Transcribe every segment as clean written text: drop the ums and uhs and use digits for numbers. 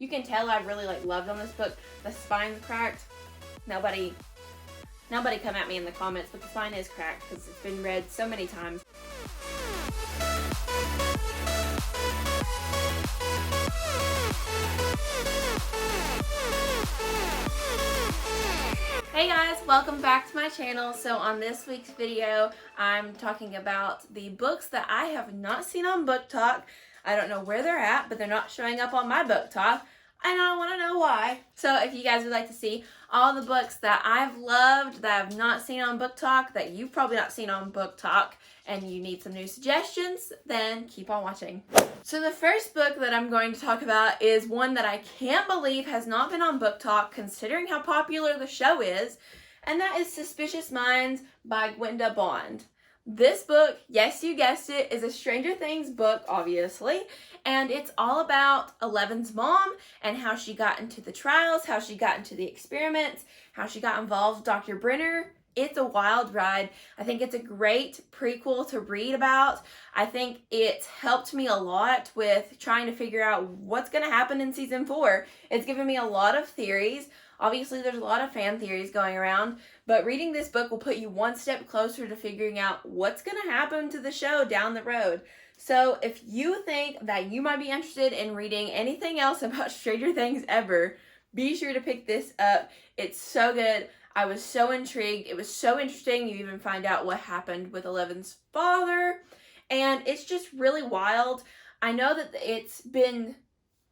You can tell I really loved on this book. The spine's cracked. Nobody come at me in the comments, but the spine is cracked because it's been read so many times. Hey guys, welcome back to my channel. So on this week's video, I'm talking about the books that I have not seen on BookTok. I don't know where they're at, but they're not showing up on my BookTok, and I want to know why. So if you guys would like to see all the books that I've loved, that I've not seen on BookTok, that you've probably not seen on BookTok, and you need some new suggestions, then keep on watching. So the first book that I'm going to talk about is one that I can't believe has not been on BookTok, considering how popular the show is, and that is Suspicious Minds by Gwenda Bond. This book, yes, you guessed it, is a Stranger Things book, obviously, and it's all about Eleven's mom and how she got into the trials, how she got into the experiments, how she got involved with Dr. Brenner. It's a wild ride. I think it's a great prequel to read about. I think it's helped me a lot with trying to figure out what's going to happen in season 4. It's given me a lot of theories. Obviously, there's a lot of fan theories going around, but reading this book will put you one step closer to figuring out what's going to happen to the show down the road. So if you think that you might be interested in reading anything else about Stranger Things ever, be sure to pick this up. It's so good. I was so intrigued. It was so interesting. You even find out what happened with Eleven's father, and it's just really wild. I know that it's been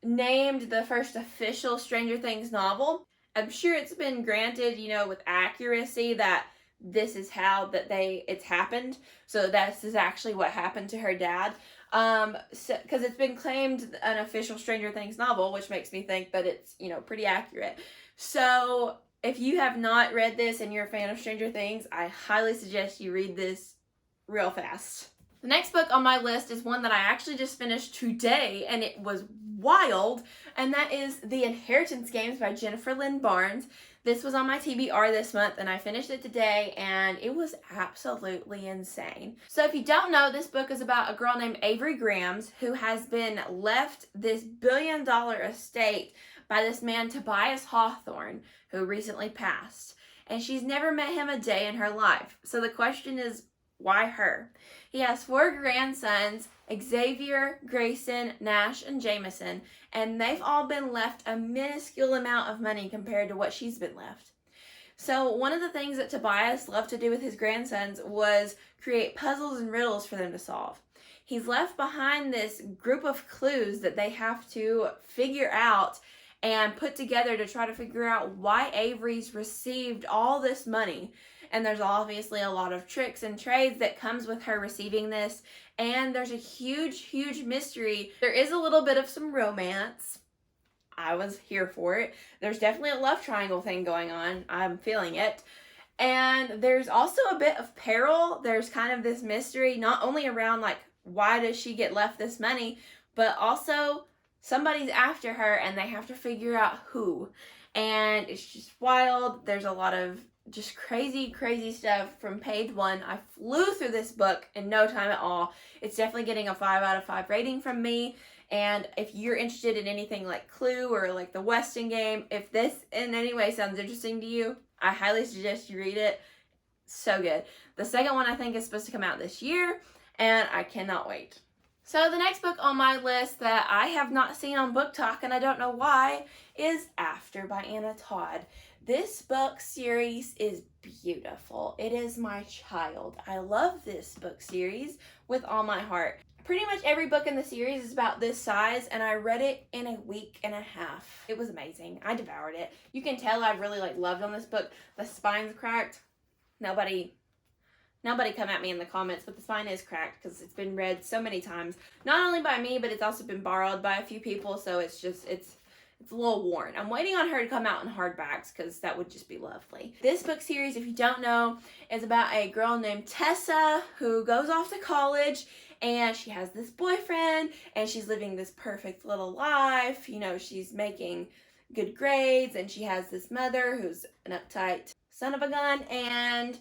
named the first official Stranger Things novel. I'm sure it's been granted, with accuracy that this is how it's happened. So this is actually what happened to her dad. Because it's been claimed an official Stranger Things novel, which makes me think that it's, pretty accurate. So if you have not read this and you're a fan of Stranger Things, I highly suggest you read this real fast. The next book on my list is one that I actually just finished today, and it was wild, and that is The Inheritance Games by Jennifer Lynn Barnes. This was on my TBR this month, and I finished it today, and it was absolutely insane. So if you don't know, this book is about a girl named Avery Grams who has been left this billion-dollar estate by this man Tobias Hawthorne, who recently passed. And she's never met him a day in her life. So the question is, why her? He has 4 grandsons, Xavier, Grayson, Nash, and Jameson, and they've all been left a minuscule amount of money compared to what she's been left. So one of the things that Tobias loved to do with his grandsons was create puzzles and riddles for them to solve. He's left behind this group of clues that they have to figure out and put together to try to figure out why Avery's received all this money. And there's obviously a lot of tricks and trades that comes with her receiving this. And there's a huge, huge mystery. There is a little bit of some romance. I was here for it. There's definitely a love triangle thing going on. I'm feeling it. And there's also a bit of peril. There's kind of this mystery, not only around why does she get left this money, but also somebody's after her and they have to figure out who. And it's just wild. There's a lot of just crazy, crazy stuff from page 1. I flew through this book in no time at all. It's definitely getting a 5 out of 5 rating from me. And if you're interested in anything like Clue or like the Weston game, if this in any way sounds interesting to you, I highly suggest you read it. So good. The second one I think is supposed to come out this year, and I cannot wait. So the next book on my list that I have not seen on BookTok, and I don't know why, is After by Anna Todd. This book series is beautiful. It is my child. I love this book series with all my heart. Pretty much every book in the series is about this size, and I read it in a week and a half. It was amazing. I devoured it. You can tell I really loved on this book. The spine's cracked. Nobody come at me in the comments, but the spine is cracked because it's been read so many times. Not only by me, but it's also been borrowed by a few people, so it's a little worn. I'm waiting on her to come out in hardbacks because that would just be lovely. This book series, if you don't know, is about a girl named Tessa who goes off to college, and she has this boyfriend, and she's living this perfect little life. She's making good grades, and she has this mother who's an uptight son of a gun, and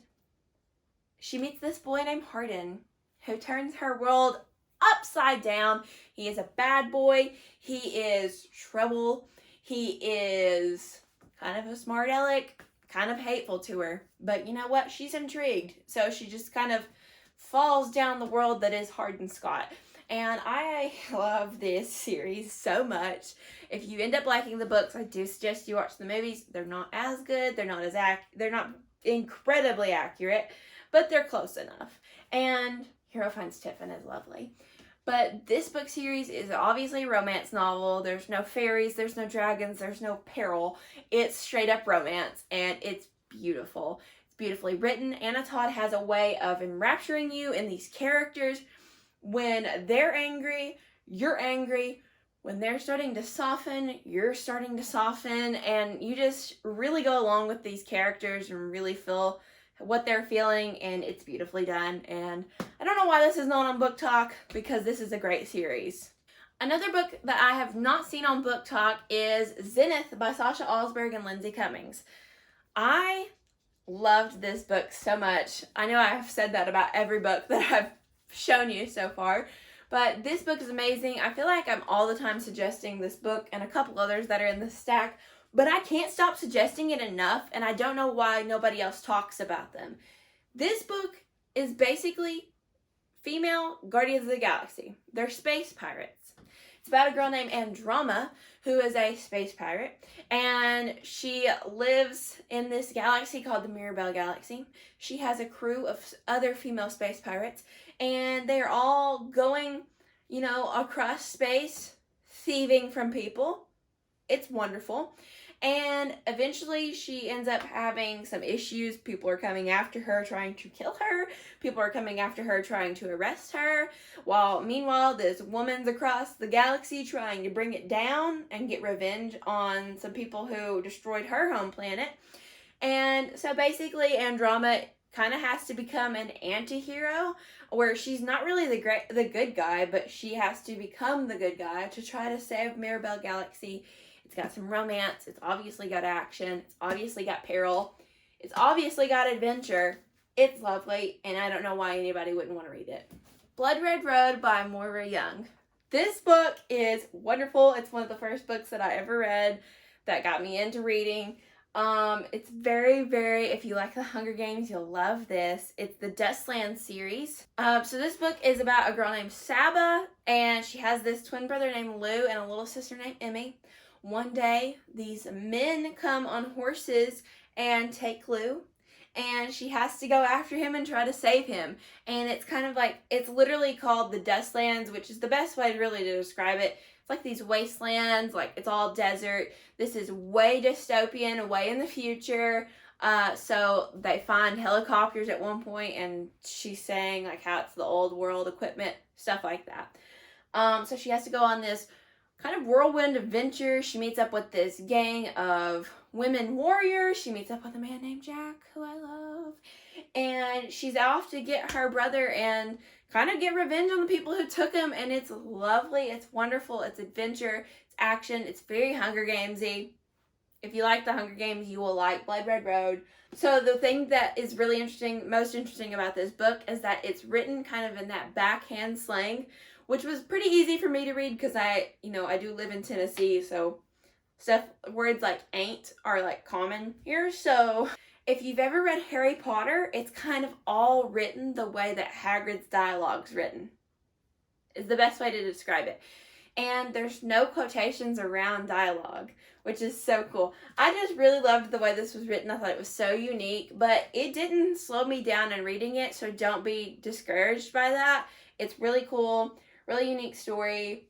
she meets this boy named Hardin who turns her world upside down. He is a bad boy. He is trouble. He is kind of a smart aleck, kind of hateful to her. But you know what? She's intrigued. So she just kind of falls down the world that is Hardin Scott. And I love this series so much. If you end up liking the books, I do suggest you watch the movies. They're not as good. They're not incredibly accurate, but they're close enough. And Hero Finds Tiffin is lovely. But this book series is obviously a romance novel. There's no fairies, there's no dragons, there's no peril. It's straight up romance, and it's beautiful. It's beautifully written. Anna Todd has a way of enrapturing you in these characters. When they're angry, you're angry. When they're starting to soften, you're starting to soften. And you just really go along with these characters and really feel what they're feeling, and it's beautifully done. And I don't know why this is not on BookTok, because this is a great series. Another book that I have not seen on BookTok is Zenith by Sasha Alsberg and Lindsay Cummings. I loved this book so much. I know I've said that about every book that I've shown you so far, but this book is amazing. I feel like I'm all the time suggesting this book and a couple others that are in the stack, but I can't stop suggesting it enough, and I don't know why nobody else talks about them. This book is basically female Guardians of the Galaxy. They're space pirates. It's about a girl named Andromeda, who is a space pirate, and she lives in this galaxy called the Mirabel Galaxy. She has a crew of other female space pirates, and they're all going, across space, thieving from people. It's wonderful. And eventually she ends up having some issues. People are coming after her, trying to kill her. People are coming after her, trying to arrest her. Meanwhile, this woman's across the galaxy trying to bring it down and get revenge on some people who destroyed her home planet. And so basically Andromeda kind of has to become an anti-hero, where she's not really the good guy, but she has to become the good guy to try to save Mirabel Galaxy. It's got some romance. It's obviously got action. It's obviously got peril. It's obviously got adventure. It's lovely, and I don't know why anybody wouldn't want to read it. Blood Red Road by Moira Young. This book is wonderful. It's one of the first books that I ever read that got me into reading. It's very, very, if you like the Hunger Games, you'll love this. It's the Dustland series. So this book is about a girl named Saba, and she has this twin brother named Lou and a little sister named Emmy. One day, these men come on horses and take Lou, and she has to go after him and try to save him. And it's kind of like, it's literally called the Dustlands, which is the best way really to describe it. It's like these wastelands, like it's all desert. This is way dystopian, way in the future. So they find helicopters at one point, and she's saying like how it's the old world equipment, stuff like that. So she has to go on this kind of whirlwind adventure. She meets up with this gang of women warriors. She meets up with a man named Jack, who I love. And she's off to get her brother and kind of get revenge on the people who took him. And it's lovely. It's wonderful. It's adventure. It's action. It's very Hunger Gamesy. If you like the Hunger Games, you will like Blood Red Road. So the thing that is really most interesting about this book is that it's written kind of in that backhand slang, which was pretty easy for me to read because I do live in Tennessee, so words like ain't are like common here. So if you've ever read Harry Potter, it's kind of all written the way that Hagrid's dialogue's written, is the best way to describe it. And there's no quotations around dialogue, which is so cool. I just really loved the way this was written. I thought it was so unique, but it didn't slow me down in reading it, so don't be discouraged by that. It's really cool. Really unique story.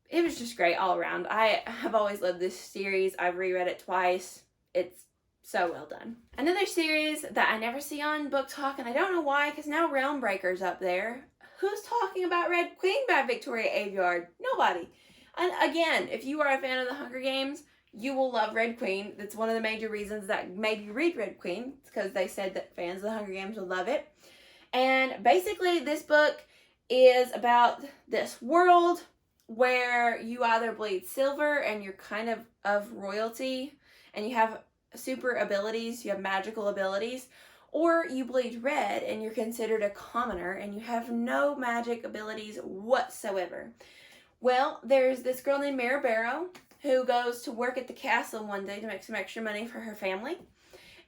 It was just great all around. I have always loved this series. I've reread it twice. It's so well done. Another series that I never see on BookTok, and I don't know why, because now Realm Breaker's up there. Who's talking about Red Queen by Victoria Aveyard? Nobody. And again, if you are a fan of the Hunger Games, you will love Red Queen. That's one of the major reasons that made you read Red Queen. It's because they said that fans of the Hunger Games would love it. And basically, this book is about this world where you either bleed silver and you're kind of royalty and you have super abilities, you have magical abilities, or you bleed red and you're considered a commoner and you have no magic abilities whatsoever. Well, there's this girl named Mara Barrow, who goes to work at the castle one day to make some extra money for her family.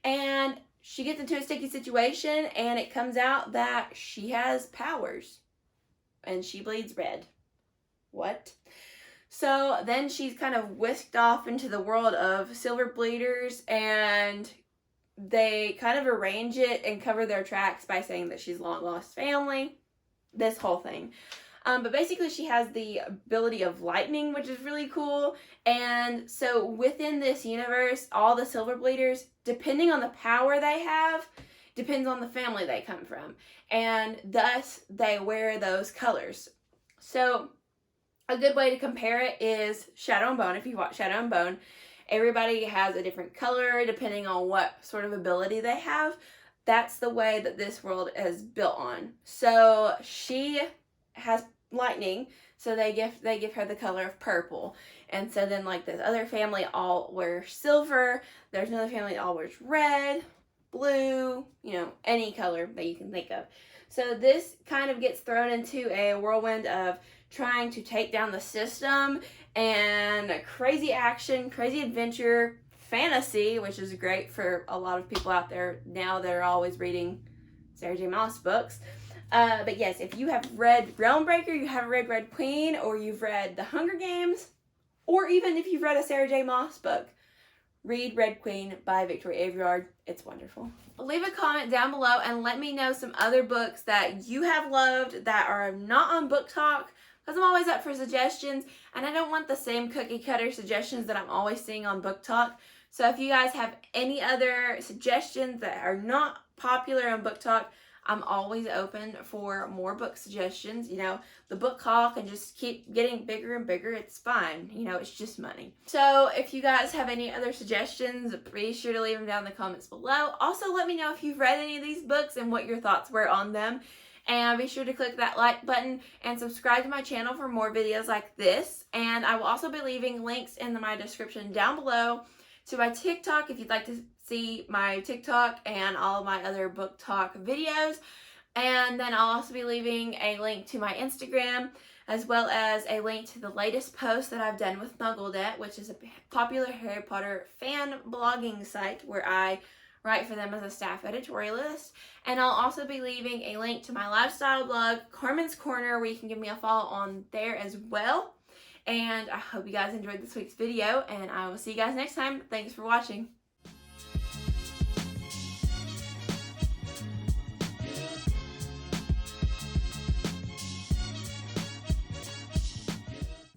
And she gets into a sticky situation, and it comes out that she has powers. And she bleeds red. What? So then she's kind of whisked off into the world of silver bleeders, and they kind of arrange it and cover their tracks by saying that she's long lost family. This whole thing. But basically she has the ability of lightning, which is really cool. And so within this universe, all the silver bleeders, depending on the power they have, depends on the family they come from. And thus they wear those colors. So a good way to compare it is Shadow and Bone. If you watch Shadow and Bone, everybody has a different color depending on what sort of ability they have. That's the way that this world is built on. So she has lightning, so they give her the color of purple. And so then like this other family all wears silver. There's another family that all wears red, blue, you know, any color that you can think of. So this kind of gets thrown into a whirlwind of trying to take down the system, and crazy action, crazy adventure, fantasy, which is great for a lot of people out there now that are always reading Sarah J. Maas books. But yes, if you have read Realmbreaker, you have read Red Queen, or you've read The Hunger Games, or even if you've read a Sarah J. Maas book, read Red Queen by Victoria Aveyard. It's wonderful. Leave a comment down below and let me know some other books that you have loved that are not on BookTok, because I'm always up for suggestions, and I don't want the same cookie cutter suggestions that I'm always seeing on BookTok. So if you guys have any other suggestions that are not popular on BookTok, I'm always open for more book suggestions. You know, the book haul can just keep getting bigger and bigger. It's fine. You know, it's just money. So if you guys have any other suggestions, be sure to leave them down in the comments below. Also, let me know if you've read any of these books and what your thoughts were on them. And be sure to click that like button and subscribe to my channel for more videos like this. And I will also be leaving links in my description down below to my TikTok if you'd like to see my TikTok and all of my other book talk videos. And then I'll also be leaving a link to my Instagram, as well as a link to the latest post that I've done with Muggledet, which is a popular Harry Potter fan blogging site where I write for them as a staff editorialist. And I'll also be leaving a link to my lifestyle blog, Carmen's Corner, where you can give me a follow on there as well. And I hope you guys enjoyed this week's video, and I will see you guys next time. Thanks for watching.